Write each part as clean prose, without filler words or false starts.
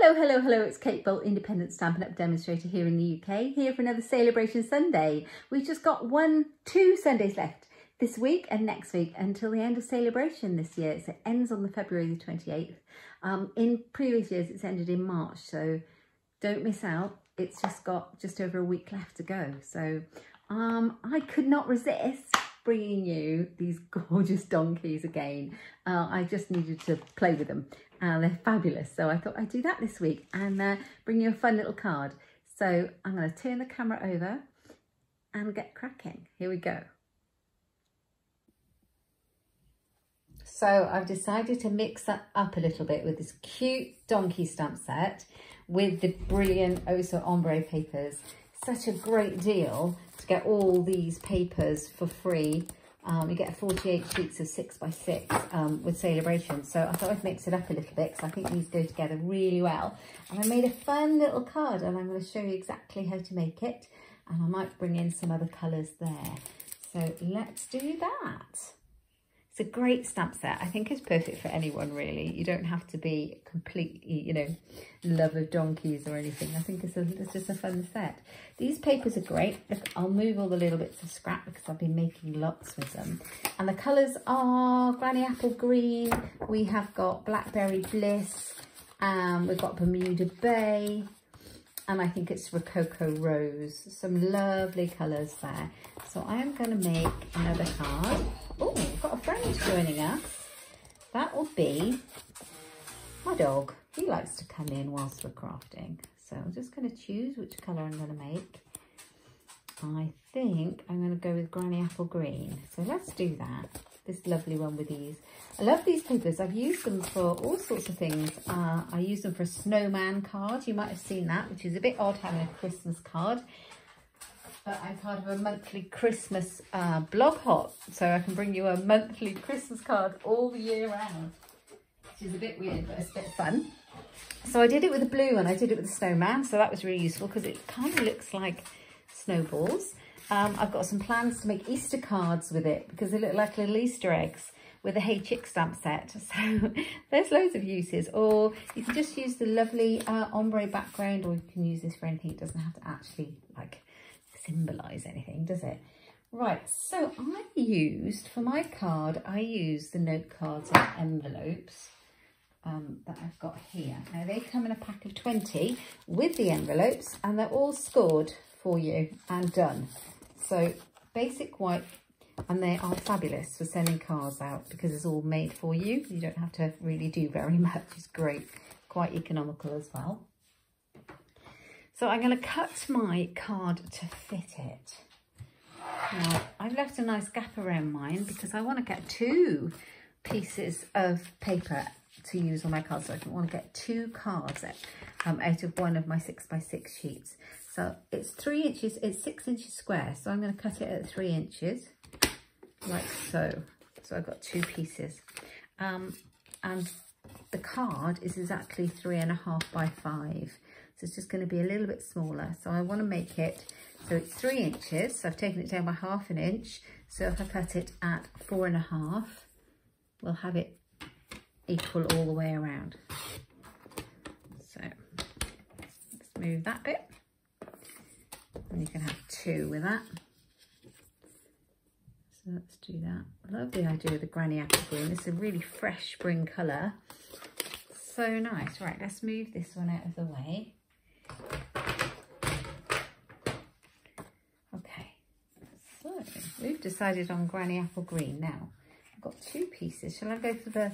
Hello, hello, hello, it's Kate Bolt, independent Stampin' Up! Demonstrator here in the UK, here for another Saleabration Sunday. We've just got two Sundays left this week and next week until the end of Saleabration this year. So it ends on the February the 28th. In previous years, it's ended in March, so don't miss out. It's just got just over a week left to go. So I could not resist bringing you these gorgeous donkeys again. I just needed to play with them. They're fabulous, so I thought I'd do that this week and bring you a fun little card. So I'm going to turn the camera over and get cracking. Here we go. So I've decided to mix that up a little bit with this cute donkey stamp set with the brilliant Oh So Ombre papers. Such a great deal to get all these papers for free. You get 48 sheets of 6x6 with Saleabration. So I thought I'd mix it up a little bit because I think these go together really well. And I made a fun little card and I'm going to show you exactly how to make it. And I might bring in some other colours there. So let's do that. It's a great stamp set. I think it's perfect for anyone really. You don't have to be completely, you know, love of donkeys or anything. I think it's just a fun set. These papers are great. Look, I'll move all the little bits of scrap because I've been making lots with them. And the colours are Granny Apple Green. We have got Blackberry Bliss. We've got Bermuda Bay. And I think it's Rococo Rose. Some lovely colours there. So I am going to make another card. Oh, we've got a friend joining us. That will be my dog. He likes to come in whilst we're crafting. So I'm just going to choose which colour I'm going to make. I think I'm going to go with Granny Apple Green. So let's do that. This lovely one with these. I love these papers. I've used them for all sorts of things. I use them for a snowman card. You might have seen that, which is a bit odd having a Christmas card. But I'm part of a monthly Christmas blog hop. So I can bring you a monthly Christmas card all the year round. Which is a bit weird, but it's a bit fun. So I did it with the blue and I did it with the snowman. So that was really useful because it kind of looks like snowballs. I've got some plans to make Easter cards with it because they look like little Easter eggs with a Hey Chick stamp set. So there's loads of uses. Or you can just use the lovely ombre background, or you can use this for anything. It doesn't have to actually like symbolise anything, does it? Right, so I used, for my card, I used the note cards and envelopes that I've got here. Now they come in a pack of 20 with the envelopes and they're all scored for you and done. So basic white, and they are fabulous for sending cards out because it's all made for you. You don't have to really do very much. It's great, quite economical as well. So I'm going to cut my card to fit it. Now I've left a nice gap around mine because I want to get 2 pieces of paper to use on my card. So I want to get 2 cards out of one of my 6x6 sheets. So it's 3 inches, it's 6 inches square. So I'm going to cut it at 3 inches, like so. So I've got 2 pieces. And the card is exactly 3.5 by 5. So it's just going to be a little bit smaller. So I want to make it, so it's 3 inches. So I've taken it down by 1/2 inch. So if I cut it at 4.5, we'll have it equal all the way around. So let's move that bit. And you can have 2 with that. So let's do that. I love the idea of the Granny Apple Green. It's a really fresh spring colour. So nice. Right, let's move this one out of the way. Okay, so we've decided on Granny Apple Green now. I've got 2 pieces. Shall I go for the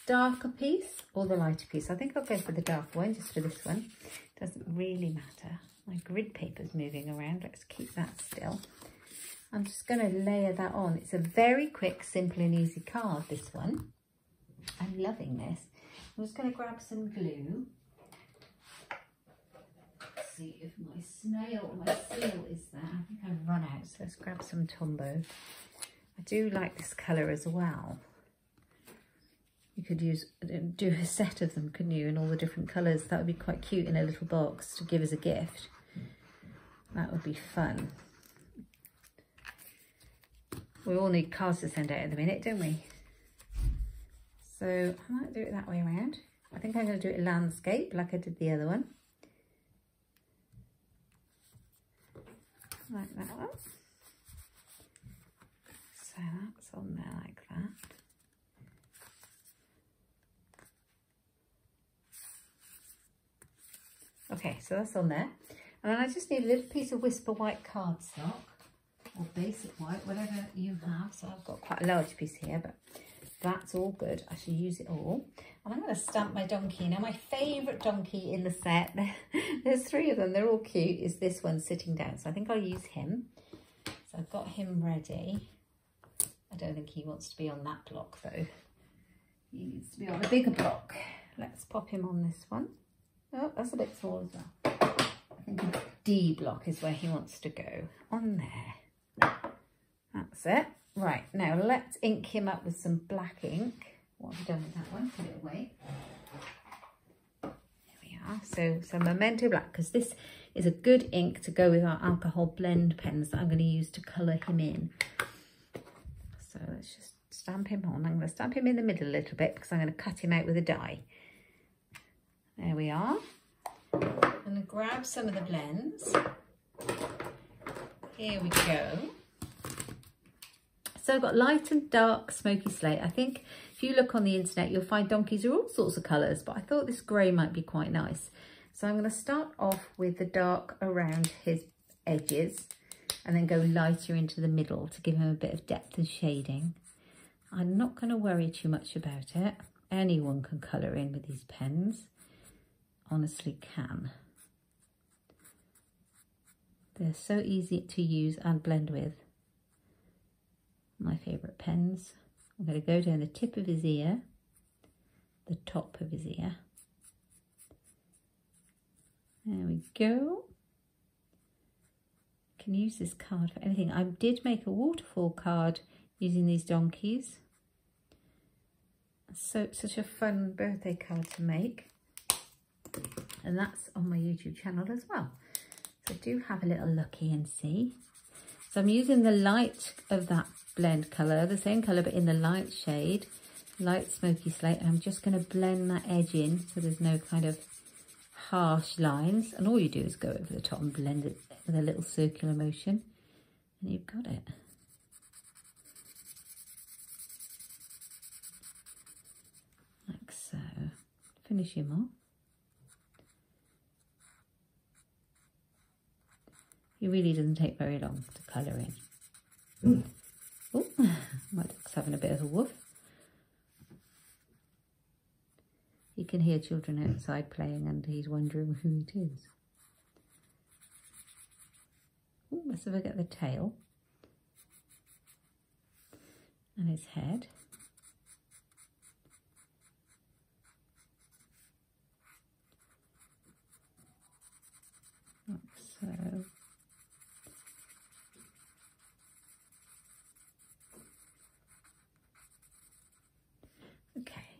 darker piece or the lighter piece? I think I'll go for the darker one, just for this one. Doesn't really matter. My grid paper's moving around. Let's keep that still. I'm just going to layer that on. It's a very quick, simple and easy card, this one. I'm loving this. I'm just going to grab some glue. Let's see if my seal is there. I think I've run out, so let's grab some Tombow. I do like this colour as well. You could do a set of them, couldn't you, in all the different colours. That would be quite cute in a little box to give as a gift. That would be fun. We all need cards to send out in a minute, don't we? So I might do it that way around. I think I'm going to do it landscape like I did the other one. Like that one. So that's on there like that. Okay, so that's on there. And then I just need a little piece of Whisper White cardstock, or basic white, whatever you have. So I've got quite a large piece here, but that's all good. I should use it all. And I'm going to stamp my donkey. Now, my favourite donkey in the set, there's 3 of them, they're all cute, is this one sitting down. So I think I'll use him. So I've got him ready. I don't think he wants to be on that block though. He needs to be on a bigger block. Let's pop him on this one. Oh, that's a bit small as well. I think the D block is where he wants to go. On there. That's it. Right, now let's ink him up with some black ink. What have we done with that one? Put it away. There we are. So some Memento Black, because this is a good ink to go with our alcohol blend pens that I'm going to use to colour him in. So let's just stamp him on. I'm going to stamp him in the middle a little bit because I'm going to cut him out with a die. There we are. I'm going to grab some of the blends. Here we go. So I've got light and dark smoky slate. I think if you look on the internet, you'll find donkeys are all sorts of colours, but I thought this grey might be quite nice. So I'm going to start off with the dark around his edges and then go lighter into the middle to give him a bit of depth and shading. I'm not going to worry too much about it. Anyone can colour in with these pens. Honestly can. They're so easy to use and blend with. My favourite pens. I'm going to go down the tip of his ear, the top of his ear. There we go. Can use this card for anything. I did make a waterfall card using these donkeys. So such a fun birthday card to make. And that's on my YouTube channel as well. So do have a little looky and see. So I'm using the light of that blend colour, the same colour but in the light shade, light smoky slate. And I'm just going to blend that edge in so there's no kind of harsh lines. And all you do is go over the top and blend it with a little circular motion. And you've got it. Like so. Finish him off. It really doesn't take very long to colour in. Oh, my dog's having a bit of a woof. You can hear children outside playing and he's wondering who it is. Oh, let's forget the tail and his head. Like so. Okay,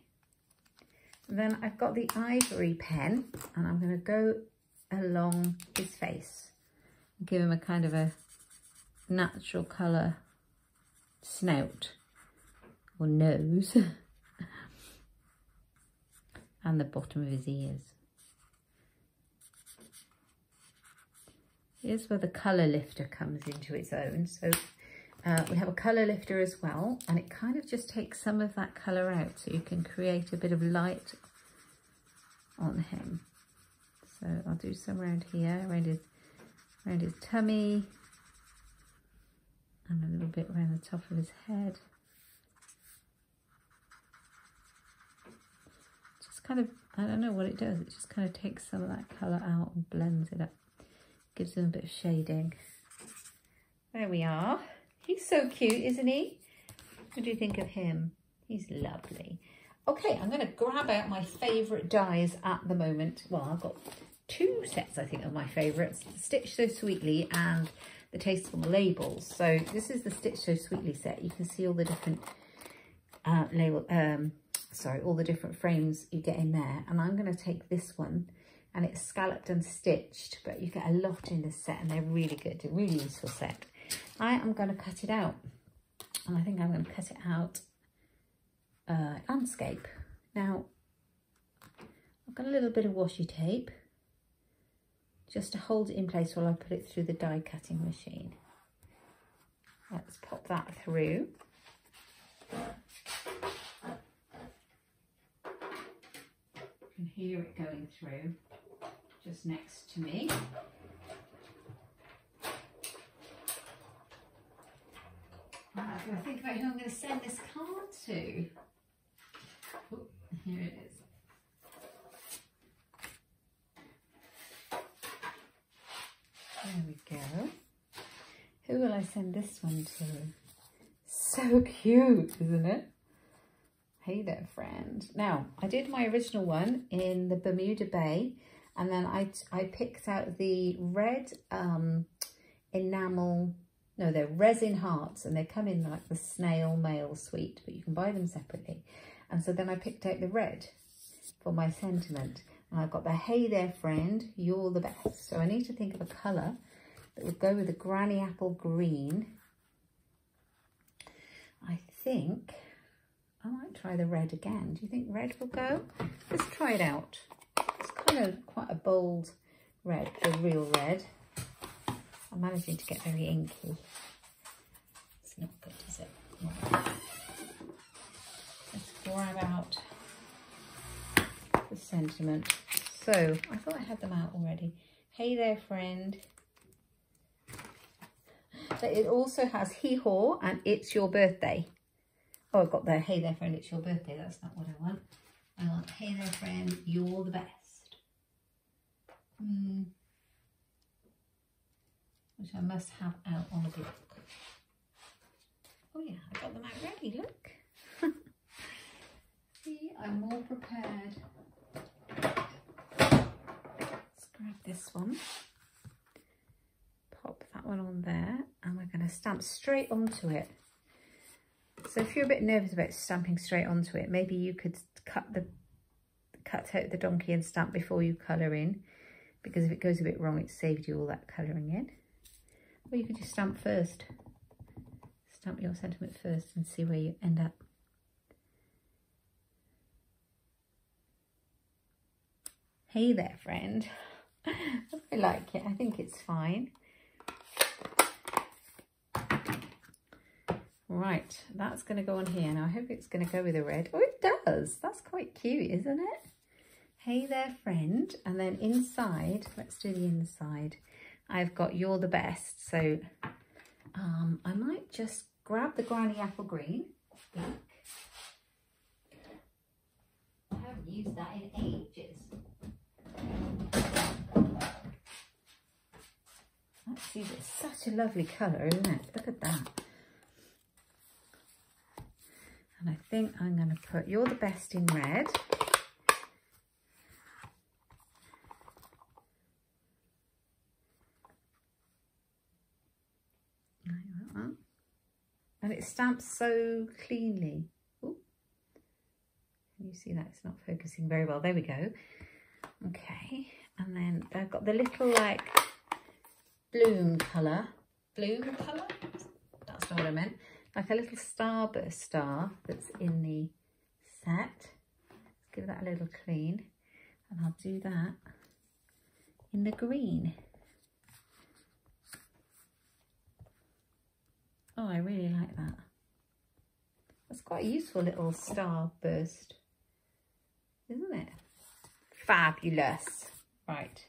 then I've got the ivory pen and I'm going to go along his face, give him a kind of a natural colour snout or nose and the bottom of his ears. Here's where the colour lifter comes into its own. So we have a colour lifter as well, and it kind of just takes some of that colour out so you can create a bit of light on him. So I'll do some around here, around his tummy, and a little bit around the top of his head. Just kind of, I don't know what it does, it just kind of takes some of that colour out and blends it up. Gives him a bit of shading. There we are. He's so cute, isn't he? What do you think of him? He's lovely. Okay, I'm going to grab out my favourite dies at the moment. Well, I've got 2 sets, I think, of my favourites. Stitch So Sweetly and the Tasteful Labels. So this is the Stitch So Sweetly set. You can see all the different all the different frames you get in there. And I'm going to take this one, and it's scalloped and stitched, but you get a lot in this set and they're really good. A really useful set. I am going to cut it out, and I think I'm going to cut it out landscape. Now, I've got a little bit of washi tape just to hold it in place while I put it through the die cutting machine. Let's pop that through. You can hear it going through just next to me. Right, I've got to think about who I'm going to send this card to. Oh, here it is. There we go. Who will I send this one to? So cute, isn't it? Hey there, friend. Now, I did my original one in the Bermuda Bay, and then I picked out the red enamel, no, they're resin hearts, and they come in like the snail mail suite, but you can buy them separately. And so then I picked out the red for my sentiment. And I've got the hey there, friend, you're the best. So I need to think of a colour that would go with the granny apple green. I think I might try the red again. Do you think red will go? Let's try it out. It's kind of quite a bold red, the real red. I'm managing to get very inky. It's not good, is it? Right. Let's grab out the sentiment. So, I thought I had them out already. Hey there, friend. So it also has hee-haw and it's your birthday. Oh, I've got the hey there, friend, it's your birthday. That's not what I want. I want hey there, friend, you're the best. Which I must have out on a block. Oh yeah, I got them out ready, look. See, I'm more prepared. Let's grab this one. Pop that one on there, and we're going to stamp straight onto it. So if you're a bit nervous about stamping straight onto it, maybe you could cut out the donkey and stamp before you colour in, because if it goes a bit wrong, it saved you all that colouring in. Or you could just stamp first. Stamp your sentiment first and see where you end up. Hey there, friend. I like it. I think it's fine. Right, that's going to go on here. Now, I hope it's going to go with the red. Oh, it does. That's quite cute, isn't it? Hey there, friend. And then inside, let's do the inside. I've got you're the best. So I might just grab the granny apple green. I haven't used that in ages. Let's see, it's such a lovely colour, isn't it? Look at that. And I think I'm going to put you're the best in red. Like that. And it stamps so cleanly. Ooh. Can you see that? It's not focusing very well. There we go. Okay. And then I've got the little like bloom colour. Bloom colour? That's not what I meant. Like a little starburst star that's in the set. Let's give that a little clean. And I'll do that in the green. Oh, I really like that. That's quite a useful little starburst, isn't it? Fabulous. Right.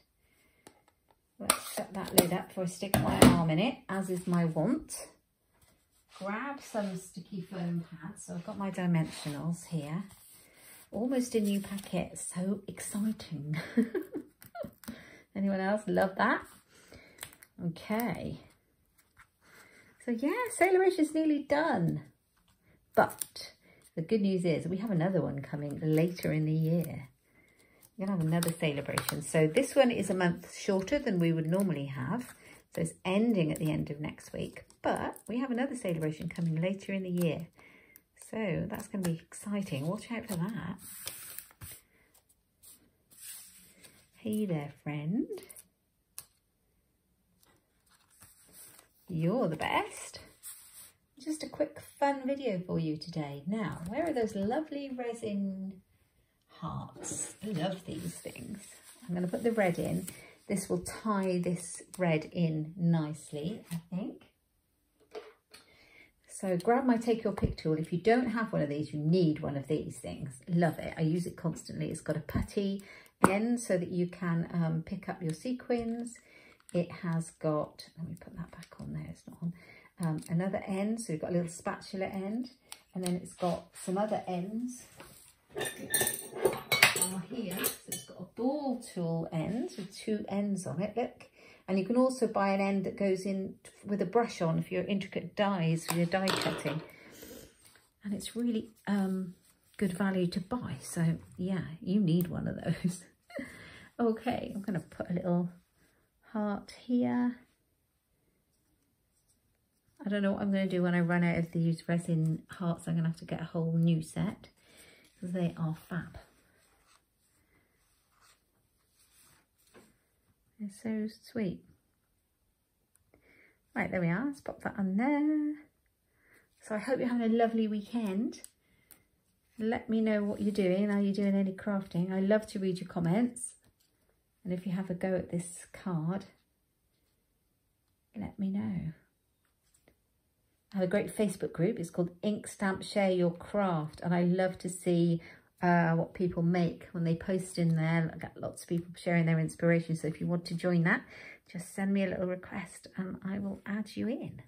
Let's shut that lid up before I stick my arm in it, as is my wont. Grab some sticky foam pads. So I've got my dimensionals here. Almost a new packet. So exciting. Anyone else love that? Okay. So yeah, Saleabration's nearly done. But the good news is we have another one coming later in the year. We're going to have another Saleabration. So this one is a month shorter than we would normally have. So it's ending at the end of next week. But we have another Saleabration coming later in the year. So that's going to be exciting. Watch out for that. Hey there, friend. You're the best. Just a quick fun video for you today. Now, where are those lovely resin hearts. I love these things. I'm going to put the red in. This will tie this red in nicely, I think. So grab my Take Your Pick tool. If you don't have one of these, you need one of these things. Love it. I use it constantly. It's got a putty end so that you can pick up your sequins. It has got, let me put that back on there, it's not on, another end. So you've got a little spatula end, and then it's got some other ends here. So it's got a ball tool end with 2 ends on it, look. And you can also buy an end that goes in with a brush on if you're intricate dies for your die cutting. And it's really good value to buy. So yeah, you need one of those. Okay, I'm going to put a little heart here. I don't know what I'm going to do when I run out of these resin hearts. I'm going to have to get a whole new set because they are fab. They're so sweet. Right, there we are. Let's pop that on there. So I hope you're having a lovely weekend. Let me know what you're doing. Are you doing any crafting? I love to read your comments. And if you have a go at this card, let me know. I have a great Facebook group. It's called Inkstampshare Your Craft. And I love to see what people make when they post in there. I've got lots of people sharing their inspiration. So if you want to join that, just send me a little request and I will add you in.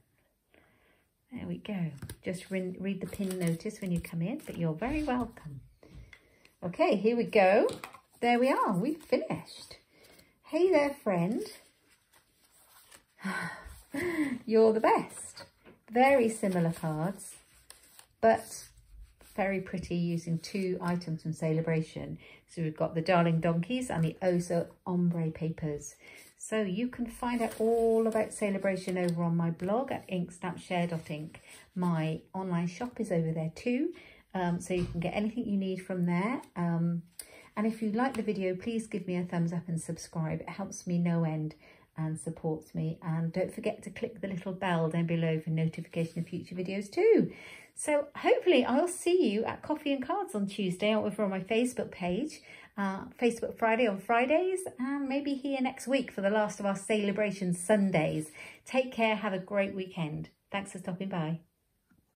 There we go. Just read the pin notice when you come in, but you're very welcome. Okay, here we go. There we are. We've finished. Hey there, friend. You're the best. Very similar cards, but very pretty, using 2 items from Saleabration. So we've got the Darling Donkeys and the Oh So Ombre papers. So you can find out all about Saleabration over on my blog at inkstampshare.ink. My online shop is over there too, so you can get anything you need from there. And if you like the video, please give me a thumbs up and subscribe. It helps me no end and supports me. And don't forget to click the little bell down below for notification of future videos too. So hopefully I'll see you at Coffee and Cards on Tuesday over on my Facebook page, Facebook Friday on Fridays, and maybe here next week for the last of our Saleabration Sundays. Take care. Have a great weekend. Thanks for stopping by.